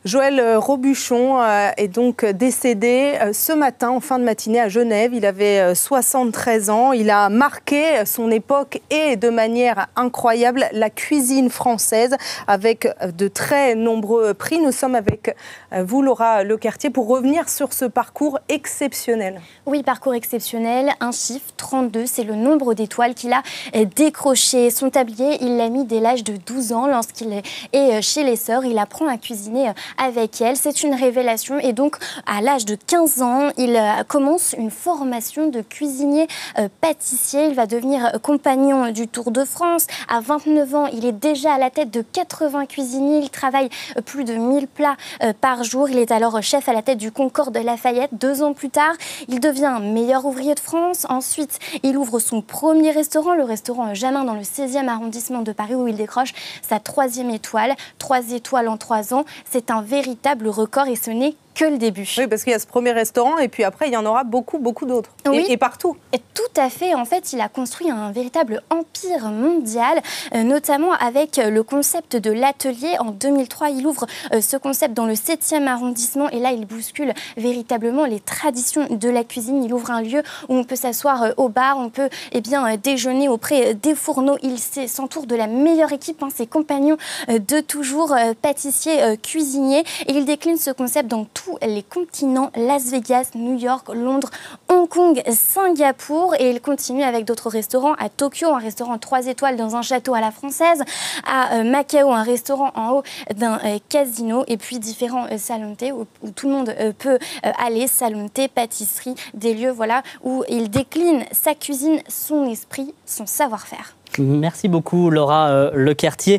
Joël Robuchon est donc décédé ce matin, en fin de matinée, à Genève. Il avait 73 ans. Il a marqué son époque et de manière incroyable la cuisine française avec de très nombreux prix. Nous sommes avec vous, Laura Lequertier, pour revenir sur ce parcours exceptionnel. Oui, parcours exceptionnel. Un chiffre, 32, c'est le nombre d'étoiles qu'il a décroché. Son tablier, il l'a mis dès l'âge de 12 ans. Lorsqu'il est chez les sœurs, il apprend à cuisiner avec elles. C'est une révélation. Et donc, à l'âge de 15 ans, il commence une formation de cuisinier pâtissier. Il va devenir compagnon du Tour de France. À 29 ans, il est déjà à la tête de 80 cuisiniers. Il travaille plus de 1000 plats par jour. Il est alors chef à la tête du Concorde de Lafayette. 2 ans plus tard, il devient meilleur ouvrier de France. Ensuite, il ouvre son premier restaurant, le restaurant Jamin, dans le 16e arrondissement de Paris, où il décroche sa 3e étoile. 3 étoiles en 3 ans. C'est un véritable record et ce n'est que le début. Oui, parce qu'il y a ce premier restaurant et puis après, il y en aura beaucoup d'autres. Oui. Et partout. Et tout à fait. En fait, il a construit un véritable empire mondial, notamment avec le concept de l'atelier. En 2003, il ouvre ce concept dans le 7e arrondissement et là, il bouscule véritablement les traditions de la cuisine. Il ouvre un lieu où on peut s'asseoir au bar, on peut déjeuner auprès des fourneaux. Il s'entoure de la meilleure équipe, ses compagnons de toujours, pâtissiers, cuisiniers. Et il décline ce concept dans tous les continents, Las Vegas, New York, Londres, Hong Kong, Singapour. Et il continue avec d'autres restaurants à Tokyo, un restaurant 3 étoiles dans un château à la française, à Macao, un restaurant en haut d'un casino, et puis différents salons de thé où tout le monde peut aller, salon de thé, pâtisserie, des lieux où il décline sa cuisine, son esprit, son savoir-faire. Merci beaucoup Laura Lequertier.